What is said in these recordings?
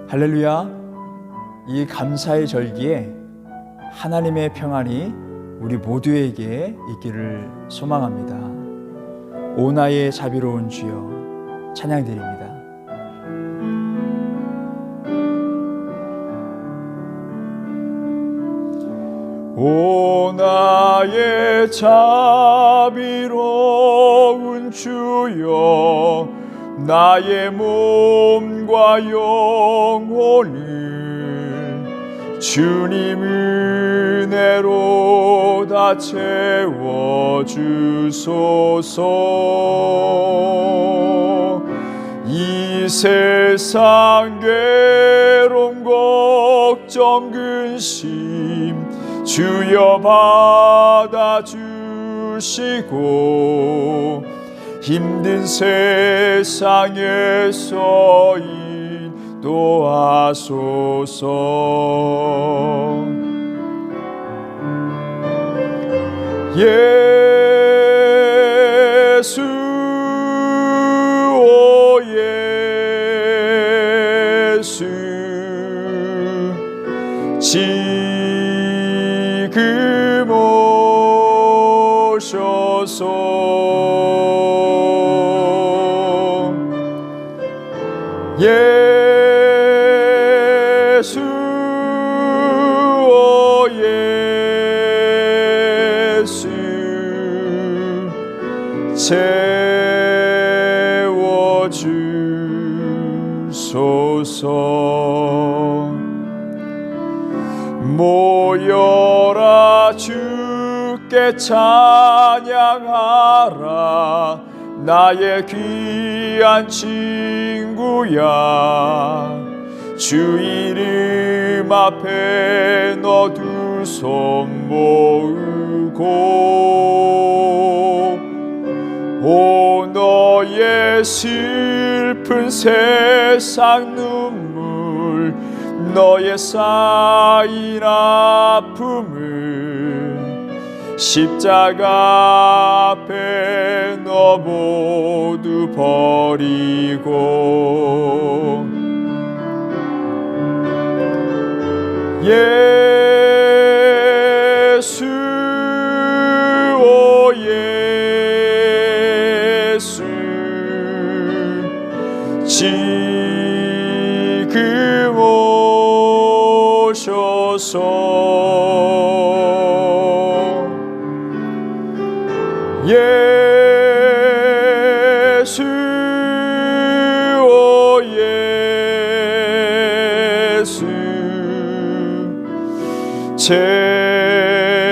할렐루야. 이 감사의 절기에 하나님의 평안이 우리 모두에게 있기를 소망합니다. 오 나의 자비로운 주여 찬양드립니다. 오 나의 자비로운 주여 나의 몸과 영혼을 주님 은혜로 다 채워주소서. 이 세상 괴로움 걱정 근심 주여 받아주시고 힘든 세상에서 인도하소서. 예수 오 예수 지금 오셔서 예수 오 예수 채워주소서. 모여라 주께 찬양하라 나의 귀한 친구야. 주 이름 앞에 너 두 손 모으고 오 너의 슬픈 세상 눈물 너의 쌓인 아픔을 십자가 앞에 너 모두 버리고 예수 오 예수 지금 오셔서 예수 오 예수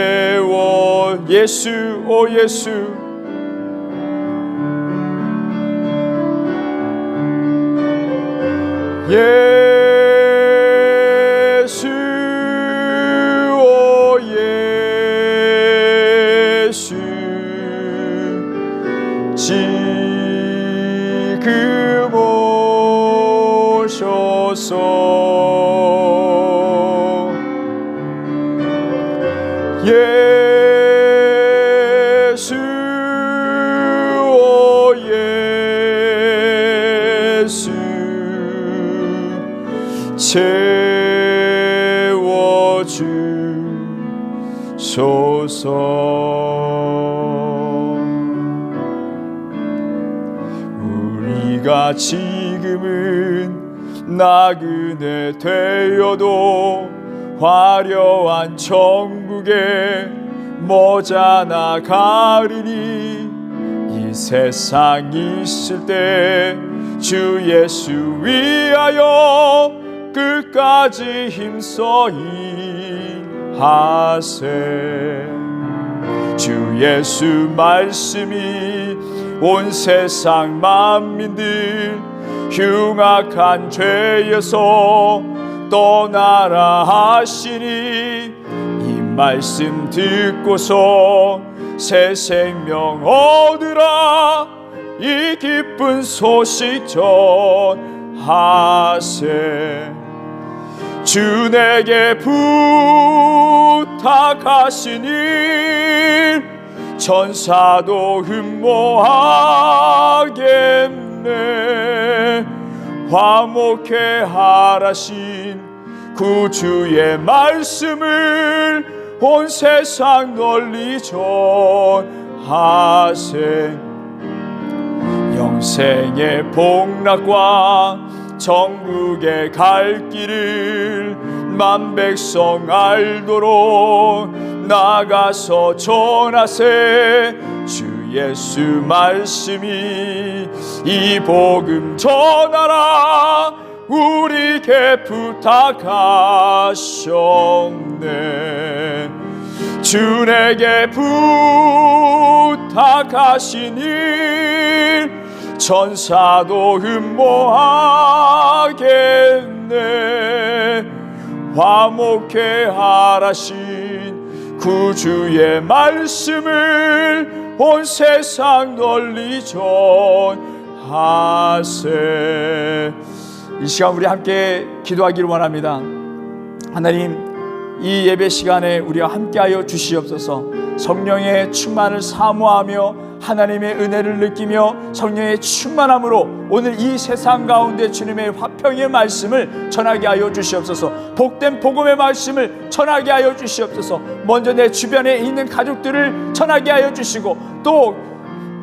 채워 예수 오 예수 예수 오 예수 지금 오셔서 예수 오 예수 채워주소서. 우리가 지금은 나그네 되어도 화려한 천국에 머지않아 가리니 이 세상 있을 때 주 예수 위하여 끝까지 힘써 일하세. 주 예수 말씀이 온 세상 만민들 흉악한 죄에서 떠나라 하시니 이 말씀 듣고서 새 생명 얻으라 이 기쁜 소식 전하세. 주 내게 부탁하신 일 천사도 흠모하겠네. 화목해 하라신 구주의 말씀을 온 세상 널리 전하세. 영생의 복락과 천국에 갈 길을 만 백성 알도록 나가서 전하세. 주 예수 말씀이 이 복음 전하라 우리에게 부탁하셨네. 주 내게 부탁하신 일 천사도 흠모하겠네. 화목해 하라신 구주의 말씀을 온 세상 널리 전하세. 이 시간 우리 함께 기도하기를 원합니다. 하나님, 이 예배 시간에 우리와 함께하여 주시옵소서. 성령의 충만을 사모하며 하나님의 은혜를 느끼며 성령의 충만함으로 오늘 이 세상 가운데 주님의 화평의 말씀을 전하게 하여 주시옵소서. 복된 복음의 말씀을 전하게 하여 주시옵소서. 먼저 내 주변에 있는 가족들을 전하게 하여 주시고 또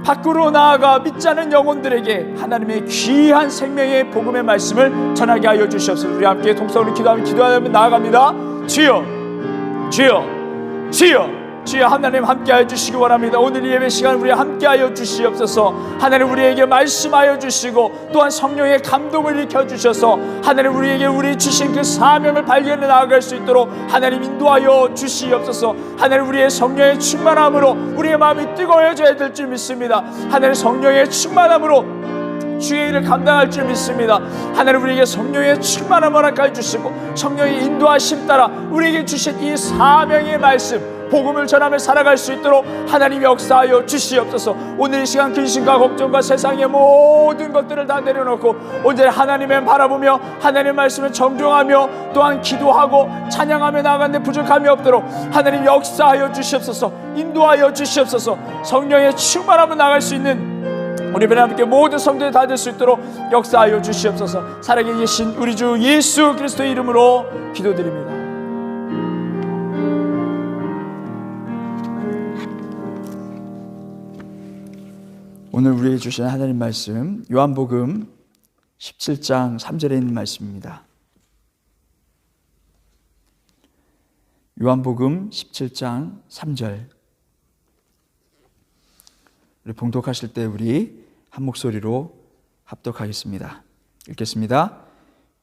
밖으로 나아가 믿지 않은 영혼들에게 하나님의 귀한 생명의 복음의 말씀을 전하게 하여 주시옵소서. 우리 함께 동성으로 기도하며 나아갑니다. 주여, 주여, 주여, 주여. 하나님 함께하여 주시기 원합니다. 오늘 이 예배 시간 우리 함께하여 주시옵소서. 하나님 우리에게 말씀하여 주시고 또한 성령의 감동을 일으켜 주셔서 하나님 우리에게 우리 주신 그 사명을 발견해 나아갈 수 있도록 하나님 인도하여 주시옵소서. 하나님 우리의 성령의 충만함으로 우리의 마음이 뜨거워져야 될 줄 믿습니다. 하나님 성령의 충만함으로 주의 일을 감당할 줄 믿습니다. 하나님 우리에게 성령의 충만함을 허락하여 주시고 성령의 인도하심 따라 우리에게 주신 이 사명의 말씀 복음을 전하며 살아갈 수 있도록 하나님 역사하여 주시옵소서. 오늘 이 시간 근심과 걱정과 세상의 모든 것들을 다 내려놓고 온전히 하나님을 바라보며 하나님의 말씀을 정종하며 또한 기도하고 찬양하며 나아가는데 부족함이 없도록 하나님 역사하여 주시옵소서. 인도하여 주시옵소서. 성령의 충만함을 나갈 수 있는 우리 하나님께 모든 성도들이 다 될 수 있도록 역사하여 주시옵소서. 살아계신 우리 주 예수 그리스도의 이름으로 기도드립니다. 오늘 우리에게 주신 하나님 말씀 요한복음 17장 3절에 있는 말씀입니다. 요한복음 17장 3절. 우리 봉독하실 때 우리 한 목소리로 합독하겠습니다. 읽겠습니다.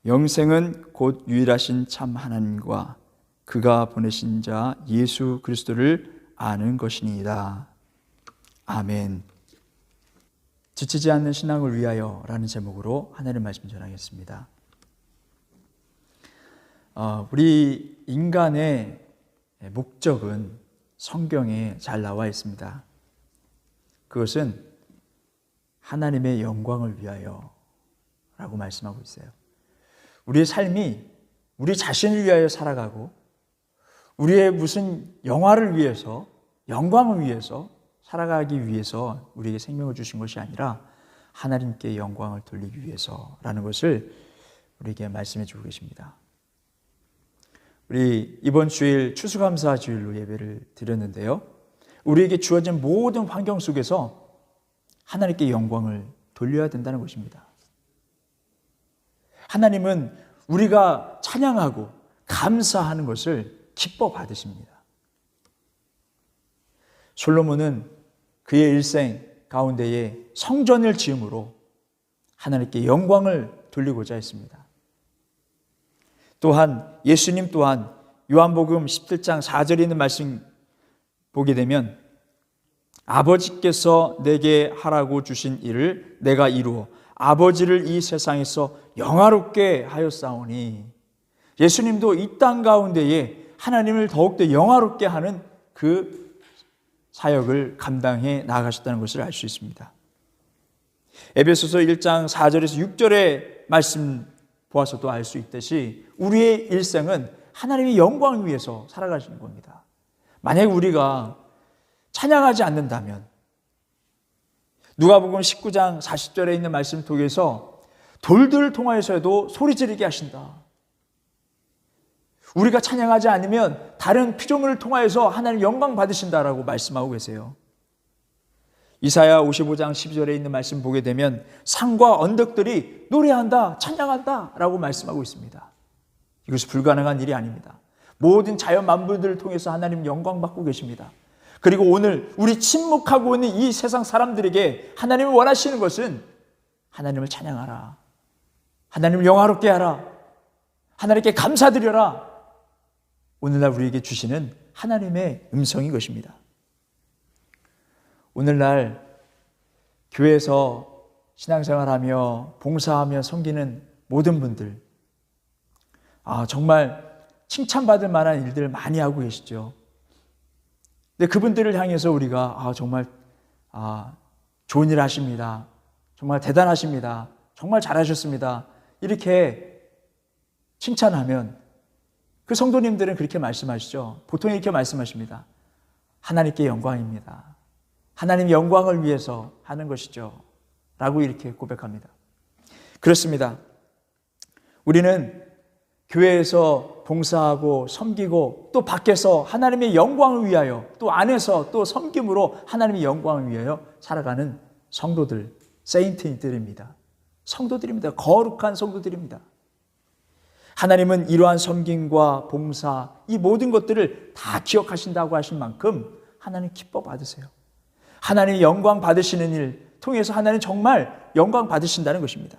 영생은 곧 유일하신 참 하나님과 그가 보내신 자 예수 그리스도를 아는 것이니이다. 아멘. 지치지 않는 신앙을 위하여 라는 제목으로 하나님의 말씀 전하겠습니다. 우리 인간의 목적은 성경에 잘 나와 있습니다. 그것은 하나님의 영광을 위하여 라고 말씀하고 있어요. 우리의 삶이 우리 자신을 위하여 살아가고 우리의 무슨 영화를 위해서 영광을 위해서 살아가기 위해서 우리에게 생명을 주신 것이 아니라 하나님께 영광을 돌리기 위해서라는 것을 우리에게 말씀해 주고 계십니다. 우리 이번 주일 추수감사 주일로 예배를 드렸는데요. 우리에게 주어진 모든 환경 속에서 하나님께 영광을 돌려야 된다는 것입니다. 하나님은 우리가 찬양하고 감사하는 것을 기뻐 받으십니다. 솔로몬은 그의 일생 가운데에 성전을 지음으로 하나님께 영광을 돌리고자 했습니다. 또한 예수님 또한 요한복음 17장 4절에 있는 말씀 보게 되면 아버지께서 내게 하라고 주신 일을 내가 이루어 아버지를 이 세상에서 영화롭게 하였사오니, 예수님도 이 땅 가운데에 하나님을 더욱더 영화롭게 하는 그 사역을 감당해 나아가셨다는 것을 알 수 있습니다. 에베소서 1장 4절에서 6절의 말씀 보아서도 알 수 있듯이 우리의 일생은 하나님의 영광을 위해서 살아가시는 겁니다. 만약에 우리가 찬양하지 않는다면 누가복음 19장 40절에 있는 말씀을 통해서 돌들을 통하여서도 소리 지르게 하신다. 우리가 찬양하지 않으면 다른 피조물을 통하여서 하나님 영광 받으신다라고 말씀하고 계세요. 이사야 55장 12절에 있는 말씀 보게 되면 산과 언덕들이 노래한다, 찬양한다 라고 말씀하고 있습니다. 이것이 불가능한 일이 아닙니다. 모든 자연 만물들을 통해서 하나님 영광 받고 계십니다. 그리고 오늘 우리 침묵하고 있는 이 세상 사람들에게 하나님이 원하시는 것은 하나님을 찬양하라, 하나님을 영화롭게 하라, 하나님께 감사드려라. 오늘날 우리에게 주시는 하나님의 음성인 것입니다. 오늘날 교회에서 신앙생활하며 봉사하며 섬기는 모든 분들, 정말 칭찬받을 만한 일들을 많이 하고 계시죠. 근데 그분들을 향해서 우리가 정말 좋은 일 하십니다, 정말 대단하십니다, 정말 잘하셨습니다, 이렇게 칭찬하면 그 성도님들은 그렇게 말씀하시죠. 보통 이렇게 말씀하십니다. 하나님께 영광입니다, 하나님의 영광을 위해서 하는 것이죠 라고 이렇게 고백합니다. 그렇습니다. 우리는 교회에서 봉사하고 섬기고 또 밖에서 하나님의 영광을 위하여 또 안에서 또 섬김으로 하나님의 영광을 위하여 살아가는 성도들, 세인트들입니다. 성도들입니다. 거룩한 성도들입니다. 하나님은 이러한 섬김과 봉사, 이 모든 것들을 다 기억하신다고 하신 만큼 하나님 기뻐 받으세요. 하나님의 영광 받으시는 일 통해서 하나님 정말 영광 받으신다는 것입니다.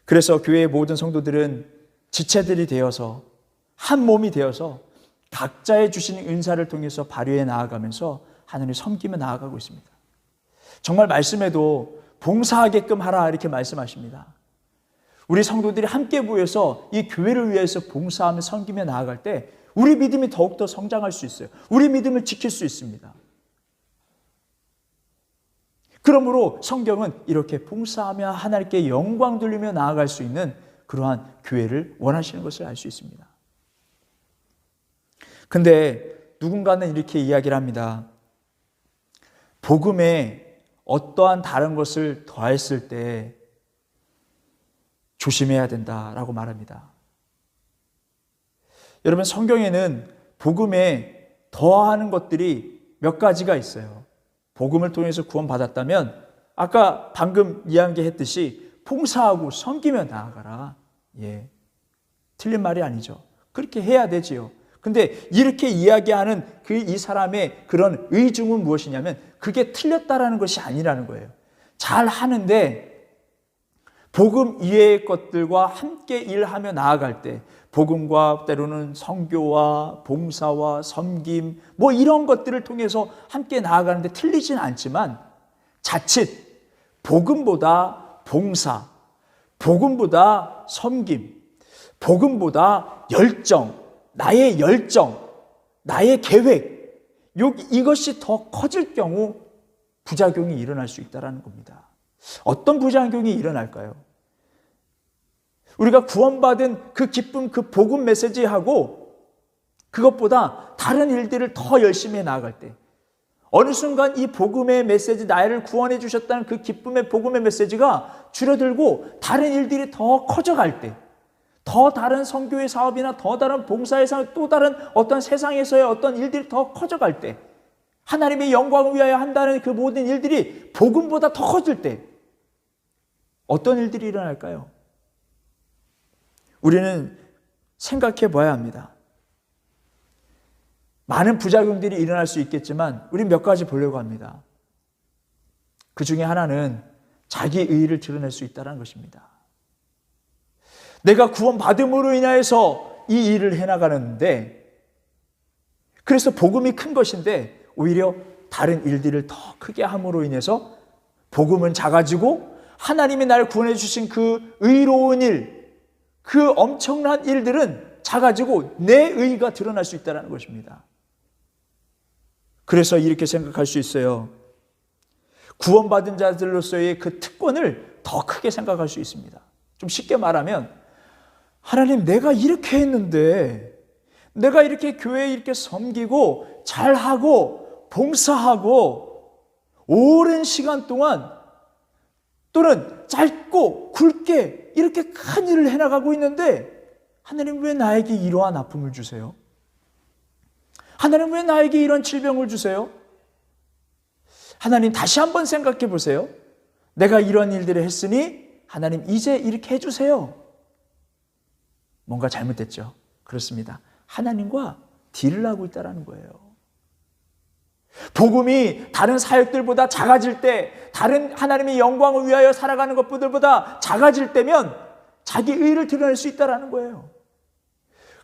그래서 교회의 모든 성도들은 지체들이 되어서 한 몸이 되어서 각자의 주신 은사를 통해서 발휘해 나아가면서 하나님을 섬기며 나아가고 있습니다. 정말 말씀에도 봉사하게끔 하라 이렇게 말씀하십니다. 우리 성도들이 함께 모여서 이 교회를 위해서 봉사하며 섬기며 나아갈 때 우리 믿음이 더욱더 성장할 수 있어요. 우리 믿음을 지킬 수 있습니다. 그러므로 성경은 이렇게 봉사하며 하나님께 영광 돌리며 나아갈 수 있는 그러한 교회를 원하시는 것을 알 수 있습니다. 근데 누군가는 이렇게 이야기를 합니다. 복음에 어떠한 다른 것을 더했을 때 조심해야 된다라고 말합니다. 여러분, 성경에는 복음에 더하는 것들이 몇 가지가 있어요. 복음을 통해서 구원받았다면 아까 방금 이야기했듯이 봉사하고 섬기며 나아가라. 틀린 말이 아니죠. 그렇게 해야 되지요. 근데 이렇게 이야기하는 이 사람의 그런 의중은 무엇이냐면 그게 틀렸다라는 것이 아니라는 거예요. 잘 하는데 복음 이외의 것들과 함께 일하며 나아갈 때 복음과 때로는 선교와 봉사와 섬김 이런 것들을 통해서 함께 나아가는데 틀리진 않지만 자칫 복음보다 봉사, 복음보다 섬김, 복음보다 나의 열정, 나의 계획 이것이 더 커질 경우 부작용이 일어날 수 있다는 겁니다. 어떤 부작용이 일어날까요? 우리가 구원받은 그 기쁨, 그 복음 메시지하고 그것보다 다른 일들을 더 열심히 해 나아갈 때 어느 순간 이 복음의 메시지, 나를 구원해 주셨다는 그 기쁨의 복음의 메시지가 줄어들고 다른 일들이 더 커져갈 때, 더 다른 선교의 사업이나 더 다른 봉사의 사업, 또 다른 어떤 세상에서의 어떤 일들이 더 커져갈 때, 하나님의 영광을 위하여 한다는 그 모든 일들이 복음보다 더 커질 때 어떤 일들이 일어날까요? 우리는 생각해 봐야 합니다. 많은 부작용들이 일어날 수 있겠지만 우리 몇 가지 보려고 합니다. 그 중에 하나는 자기 의의를 드러낼 수 있다는 것입니다. 내가 구원받음으로 인하여서 이 일을 해나가는데, 그래서 복음이 큰 것인데 오히려 다른 일들을 더 크게 함으로 인해서 복음은 작아지고 하나님이 나를 구원해 주신 그 의로운 일, 그 엄청난 일들은 작아지고 내 의의가 드러날 수 있다는 것입니다. 그래서 이렇게 생각할 수 있어요. 구원받은 자들로서의 그 특권을 더 크게 생각할 수 있습니다. 좀 쉽게 말하면, 하나님, 내가 이렇게 했는데, 내가 이렇게 교회에 이렇게 섬기고 잘하고 봉사하고 오랜 시간 동안 또는 짧고 굵게 이렇게 큰 일을 해나가고 있는데 하나님 왜 나에게 이러한 아픔을 주세요? 하나님 왜 나에게 이런 질병을 주세요? 하나님 다시 한번 생각해 보세요. 내가 이런 일들을 했으니 하나님 이제 이렇게 해주세요. 뭔가 잘못됐죠? 그렇습니다. 하나님과 딜을 하고 있다는 거예요. 복음이 다른 사역들보다 작아질 때, 다른 하나님의 영광을 위하여 살아가는 것들보다 작아질 때면 자기 의를 드러낼 수 있다는 거예요.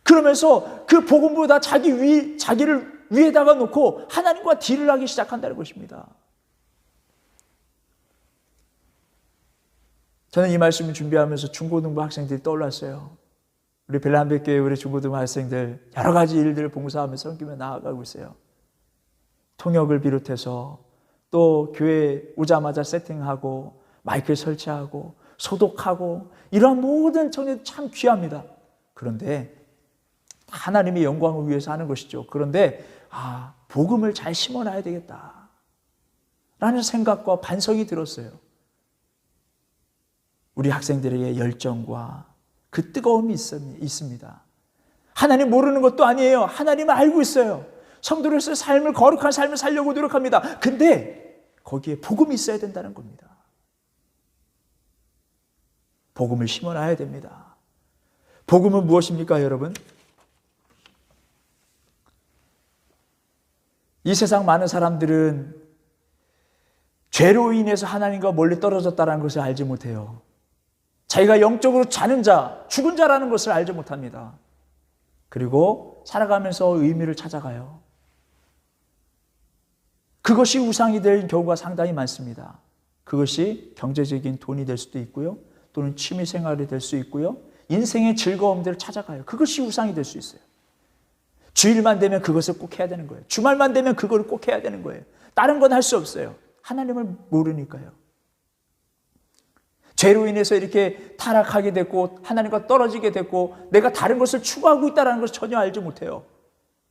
그러면서 그 복음보다 자기를 위에다가 놓고 하나님과 딜을 하기 시작한다는 것입니다. 저는 이 말씀을 준비하면서 중고등부 학생들이 떠올랐어요. 우리 벨람백교회 우리 중고등부 학생들 여러 가지 일들을 봉사하면서 섬기며 나아가고 있어요. 통역을 비롯해서 또 교회 오자마자 세팅하고 마이크 설치하고 소독하고 이러한 모든 청년들 참 귀합니다. 그런데 하나님의 영광을 위해서 하는 것이죠. 그런데 복음을 잘 심어놔야 되겠다 라는 생각과 반성이 들었어요. 우리 학생들에게 열정과 그 뜨거움이 있습니다. 하나님 모르는 것도 아니에요. 하나님은 알고 있어요. 성도로서의 삶을, 거룩한 삶을 살려고 노력합니다. 근데 거기에 복음이 있어야 된다는 겁니다. 복음을 심어놔야 됩니다. 복음은 무엇입니까, 여러분? 이 세상 많은 사람들은 죄로 인해서 하나님과 멀리 떨어졌다는 것을 알지 못해요. 자기가 영적으로 자는 자, 죽은 자라는 것을 알지 못합니다. 그리고 살아가면서 의미를 찾아가요. 그것이 우상이 될 경우가 상당히 많습니다. 그것이 경제적인 돈이 될 수도 있고요. 또는 취미 생활이 될 수 있고요. 인생의 즐거움들을 찾아가요. 그것이 우상이 될 수 있어요. 주일만 되면 그것을 꼭 해야 되는 거예요. 주말만 되면 그걸 꼭 해야 되는 거예요. 다른 건 할 수 없어요. 하나님을 모르니까요. 죄로 인해서 이렇게 타락하게 됐고 하나님과 떨어지게 됐고 내가 다른 것을 추구하고 있다는 것을 전혀 알지 못해요.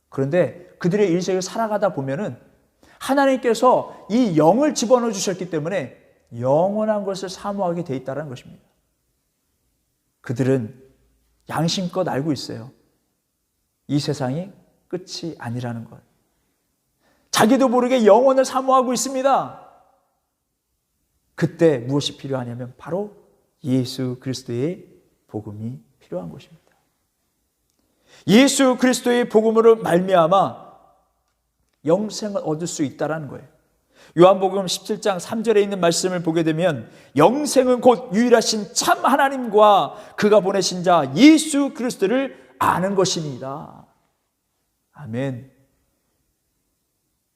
그런데 그들의 일생을 살아가다 보면은 하나님께서 이 영을 집어넣어 주셨기 때문에 영원한 것을 사모하게 돼 있다는 것입니다. 그들은 양심껏 알고 있어요. 이 세상이 끝이 아니라는 것. 자기도 모르게 영원을 사모하고 있습니다. 그때 무엇이 필요하냐면 바로 예수 그리스도의 복음이 필요한 것입니다. 예수 그리스도의 복음으로 말미암아 영생을 얻을 수 있다는 거예요. 요한복음 17장 3절에 있는 말씀을 보게 되면 영생은 곧 유일하신 참 하나님과 그가 보내신 자 예수 그리스도를 아는 것입니다. 아멘.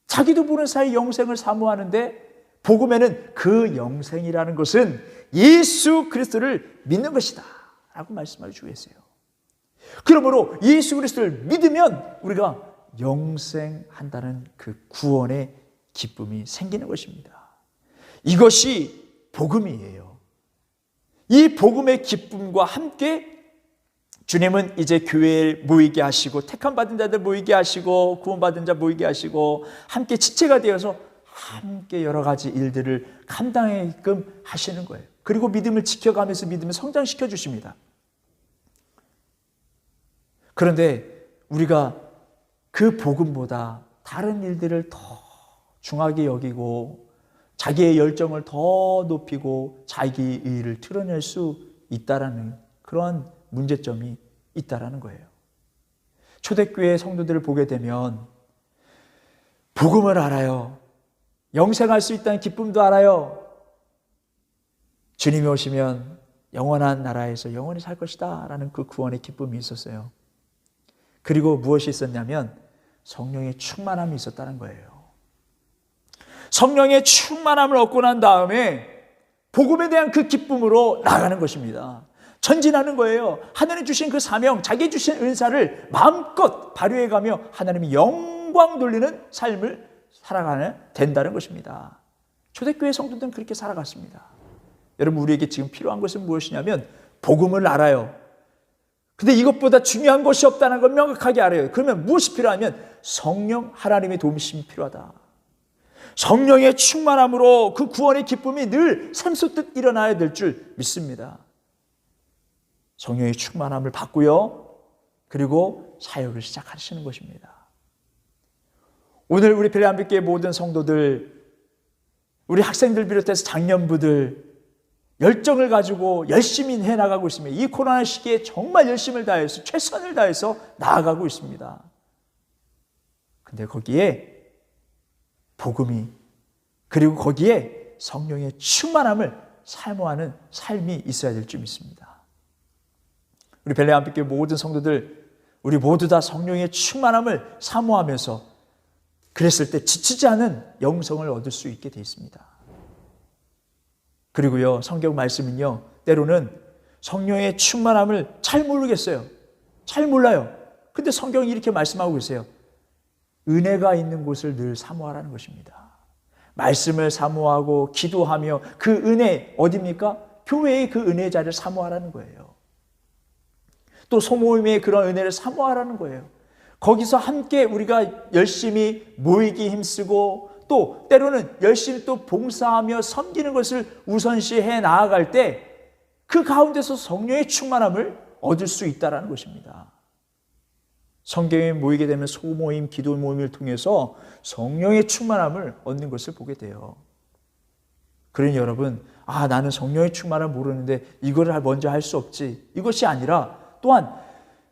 자기도 모르는 사이 영생을 사모하는데 복음에는 그 영생이라는 것은 예수 그리스도를 믿는 것이다 라고 말씀해 주고 계세요. 그러므로 예수 그리스도를 믿으면 우리가 영생한다는 그 구원의 기쁨이 생기는 것입니다. 이것이 복음이에요. 이 복음의 기쁨과 함께 주님은 이제 교회에 모이게 하시고 택함 받은 자들 모이게 하시고 구원받은 자 모이게 하시고 함께 지체가 되어서 함께 여러 가지 일들을 감당하게끔 하시는 거예요. 그리고 믿음을 지켜가면서 믿음을 성장시켜 주십니다. 그런데 우리가 그 복음보다 다른 일들을 더 중하게 여기고 자기의 열정을 더 높이고 자기 의를 드러낼 수 있다라는 그런 문제점이 있다라는 거예요. 초대교회 성도들을 보게 되면 복음을 알아요. 영생할 수 있다는 기쁨도 알아요. 주님이 오시면 영원한 나라에서 영원히 살 것이다 라는 그 구원의 기쁨이 있었어요. 그리고 무엇이 있었냐면 성령의 충만함이 있었다는 거예요. 성령의 충만함을 얻고 난 다음에 복음에 대한 그 기쁨으로 나가는 것입니다. 전진하는 거예요. 하나님 주신 그 사명, 자기 주신 은사를 마음껏 발휘해가며 하나님의 영광 돌리는 삶을 살아가는 된다는 것입니다. 초대교회 성도들은 그렇게 살아갔습니다. 여러분, 우리에게 지금 필요한 것은 무엇이냐면 복음을 알아요. 근데 이것보다 중요한 것이 없다는 걸 명확하게 알아요. 그러면 무엇이 필요하면 성령 하나님의 도우심이 필요하다. 성령의 충만함으로 그 구원의 기쁨이 늘 샘솟듯 일어나야 될 줄 믿습니다. 성령의 충만함을 받고요, 그리고 사역을 시작하시는 것입니다. 오늘 우리 베레안빛교회 모든 성도들, 우리 학생들 비롯해서 장년부들 열정을 가지고 열심히 해나가고 있습니다. 이 코로나 시기에 정말 열심을 다해서 최선을 다해서 나아가고 있습니다. 근데 거기에 복음이, 그리고 거기에 성령의 충만함을 사모하는 삶이 있어야 될 줄 믿습니다. 우리 베레안빛교회 모든 성도들, 우리 모두 다 성령의 충만함을 사모하면서 그랬을 때 지치지 않은 영성을 얻을 수 있게 되어 있습니다. 그리고요, 성경 말씀은요, 때로는 성령의 충만함을 잘 모르겠어요. 잘 몰라요. 근데 성경이 이렇게 말씀하고 계세요. 은혜가 있는 곳을 늘 사모하라는 것입니다. 말씀을 사모하고 기도하며 그 은혜 어디입니까? 교회의 그 은혜 자리를 사모하라는 거예요. 또 소모임의 그런 은혜를 사모하라는 거예요. 거기서 함께 우리가 열심히 모이기 힘쓰고 또 때로는 열심히 또 봉사하며 섬기는 것을 우선시해 나아갈 때 그 가운데서 성령의 충만함을 얻을 수 있다는 것입니다. 성경에 모이게 되면 소모임, 기도 모임을 통해서 성령의 충만함을 얻는 것을 보게 돼요. 그러니 여러분, 나는 성령의 충만함을 모르는데 이거를 먼저 할 수 없지, 이것이 아니라 또한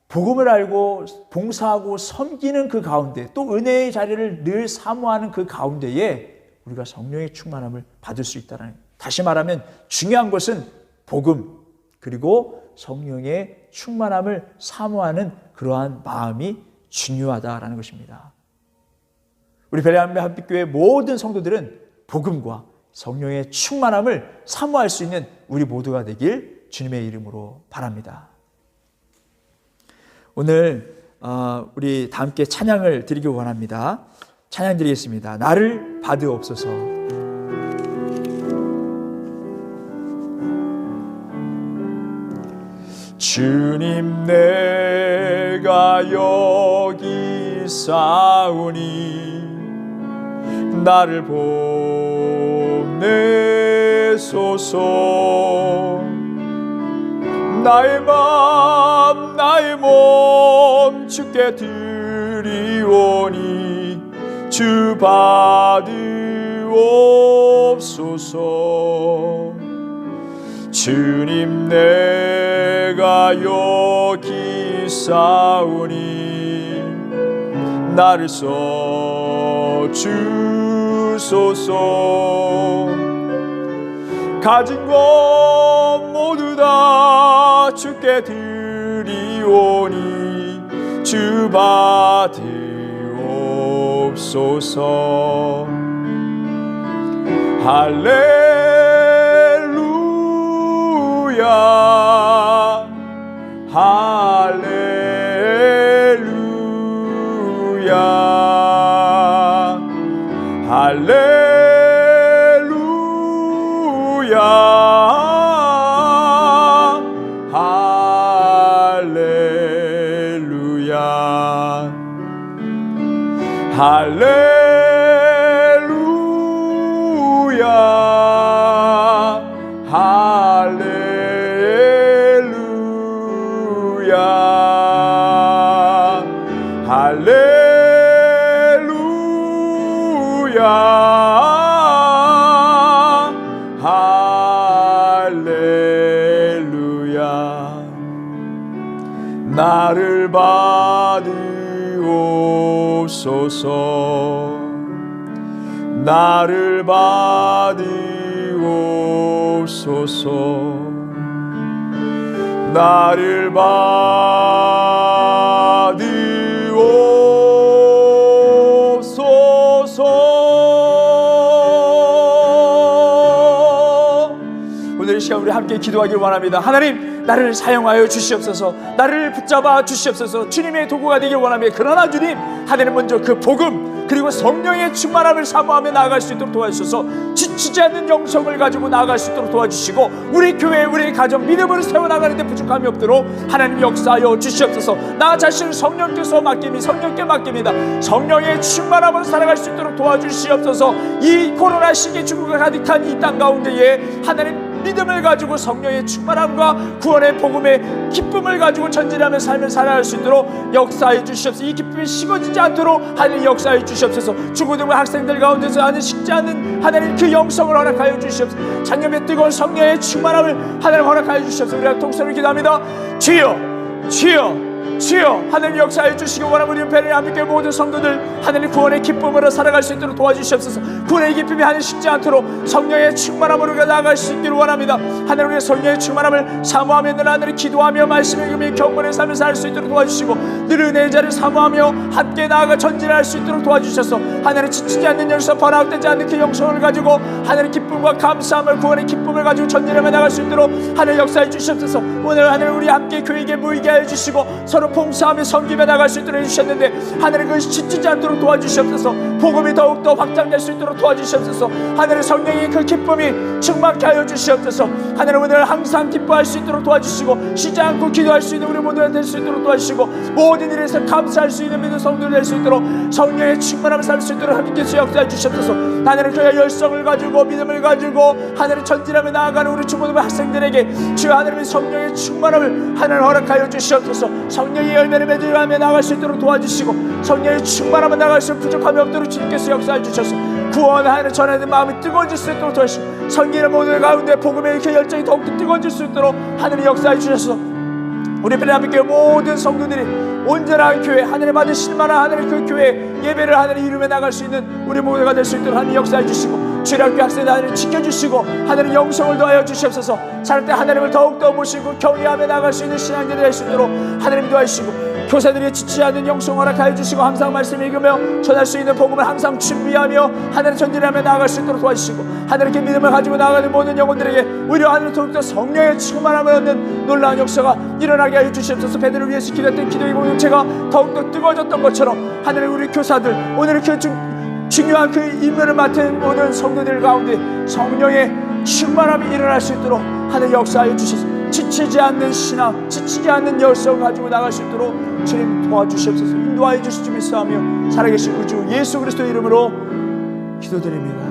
복음을 알고 봉사하고 섬기는 그 가운데, 또 은혜의 자리를 늘 사모하는 그 가운데에 우리가 성령의 충만함을 받을 수 있다는, 다시 말하면 중요한 것은 복음, 그리고 성령의 충만함을 사모하는 그러한 마음이 중요하다라는 것입니다. 우리 베레안빛교회 모든 성도들은 복음과 성령의 충만함을 사모할 수 있는 우리 모두가 되길 주님의 이름으로 바랍니다. 오늘 우리 다 함께 찬양을 드리기 원합니다. 찬양 드리겠습니다. 나를 받으옵소서. 주님, 내가 여기 싸우니 나를 보내소서. 나의 마음 나의 몸 주께 드리오니 주 받으옵소서. 주님, 내가 여기 싸우니 나를 써주소서. 가진 것 모두 다 주께 드리오니 주 받으옵소서. 할렐루야, 할렐루야, 할렐루야, 할렐루야, 할렐루야, 할렐루야, 할렐루야, 할렐루야. 나를 받으옵소서. 나를 받으옵소서. 나를 받으옵소서. 오늘 이 시간 우리 함께 기도하길 원합니다. 하나님, 나를 사용하여 주시옵소서. 나를 붙잡아 주시옵소서. 주님의 도구가 되길 원합니다. 그러나 주님, 하나님 먼저 그 복음, 그리고 성령의 충만함을 사모하며 나아갈 수 있도록 도와주셔서 지치지 않는 영성을 가지고 나아갈 수 있도록 도와주시고 우리 교회, 우리 가정 믿음으로 세워나가는데 부족함이 없도록 하나님 역사하여 주시옵소서. 나 자신을 성령께서 성령께 맡깁니다. 성령의 충만함을 살아갈 수 있도록 도와주시옵소서. 이 코로나 시기 죽음과 가득한 이 땅 가운데에 하나님 믿음을 가지고 성령의 충만함과 구원의 복음의 기쁨을 가지고 전진하며 삶을 살아갈 수 있도록 역사해 주시옵소서. 이 기쁨이 식어지지 않도록 하나님 역사해 주시옵소서. 중고등부 학생들 가운데서 하나님 식지 않는 하나님 그 영성을 허락하여 주시옵소서. 작년에 뜨거운 성령의 충만함을 하나님 허락하여 주시옵소서. 우리가 통성을 기도합니다. 주여, 주여, 주여, 하나님 역사해 주시기 원하는 우리 베레아 함께 모든 성도들 하나님 구원의 기쁨으로 살아갈 수 있도록 도와주시옵소서. 구원의 기쁨이 하나님 식지 않도록 성령의 충만함으로 나아갈 수 있기를 원합니다. 하나님 우리의 성령의 충만함을 사모하며 늘 하늘을 기도하며 말씀을 읽으며 경건의 삶을 살 수 있도록 도와주시고 늘 은혜의 자를 사모하며 함께 나아가 전진할 수 있도록 도와주셔서 하나님 지치지 않는 영성, 번아웃되지 않는 그 영성을 가지고 하나님 기쁨과 감사함을 구원의 기쁨을 가지고 전진하며 나갈 수 있도록 하나님 역사해 주시옵소서. 오늘 하나님 우리 함께 교회에 모이게 해 주시고 서로 봉사하며 섬기며 나갈 수 있도록 해주셨는데 하나님 그것이 지치지 않도록 도와주시옵소서. 복음이 더욱더 확장될 수 있도록 도와주시옵소서. 하나님 성령의 그 기쁨이 충만케 하여 주시옵소서. 하나님 오늘 항상 기뻐할 수 있도록 도와주시고 쉬지 않고 기도할 수 있는 우리 모두가 될 수 있도록 도와주시고 모든 일에서 감사할 수 있는 믿는 성도들 될 수 있도록 성령의 충만함을 살 수 있도록 하나님께서 역사해 주시옵소서. 하나님 그의 열성을 가지고 믿음을 가지고 하나님 전진하며 나아가는 우리 중고등부 학생들에게 주여 하나님의 성령의 충만함을 하나님 허락하여 주시옵소서. 성령의 열매를 맺으며 나아갈 수 있도록 도와주시고 성령의 충만함을 나아갈 수 있는 부족함이 없도록 주님께서 역사해 주셔서 구원하는 전하는 마음이 뜨거워질 수 있도록 도와주시고 성기는 모든 가운데 복음의 그 열정이 더욱더 뜨거워질 수 있도록 하나님 역사해 주셔서 우리 하나님께 모든 성도들이 온전한 교회 하나님 받으실 만한 하나님 그 교회 예배를 하나님 이루며 나갈 수 있는 우리 모두가 될 수 있도록 하나님 역사해 주시고 주일학교 학생들 하나님 지켜주시고 하나님 영성을 더하여 주시옵소서. 살 때 하나님을 더욱더 모시고 경외하며 나갈 수 있는 신앙들이 될 수 있도록 하나님 도와주시고 교사들이 지치지 않는 영성 허락하여 주시고 항상 말씀 읽으며 전할 수 있는 복음을 항상 준비하며 하나님 전진하며 나아갈 수 있도록 도와주시고 하나님께 믿음을 가지고 나아가는 모든 영혼들에게 오히려 하나님 더욱더 성령의 충만함을 얻는 놀라운 역사가 일어나게 하여 주시옵소서. 베드로를 위해서 기도했던 기도의 공동체가 더욱더 뜨거워졌던 것처럼 하나님 우리 교사들 오늘 그 중요한 그 임무를 맡은 모든 성도들 가운데 성령의 충만함이 일어날 수 있도록 하나님 역사하여 주셔서 지치지 않는 신앙, 지치지 않는 열성을 가지고 나갈 수 있도록 주님 도와주시옵소서. 인도하여 주시지 믿사하며 살아계신 우리 주 예수 그리스도의 이름으로 기도드립니다.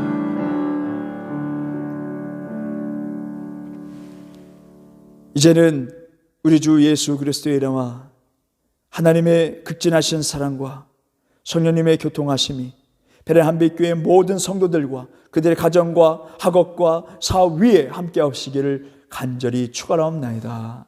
이제는 우리 주 예수 그리스도의 이름과 하나님의 극진하신 사랑과 성령님의 교통하심이 베레아 한빛교회 모든 성도들과 그들의 가정과 학업과 사업 위에 함께 하시기를 간절히 축원하옵나이다.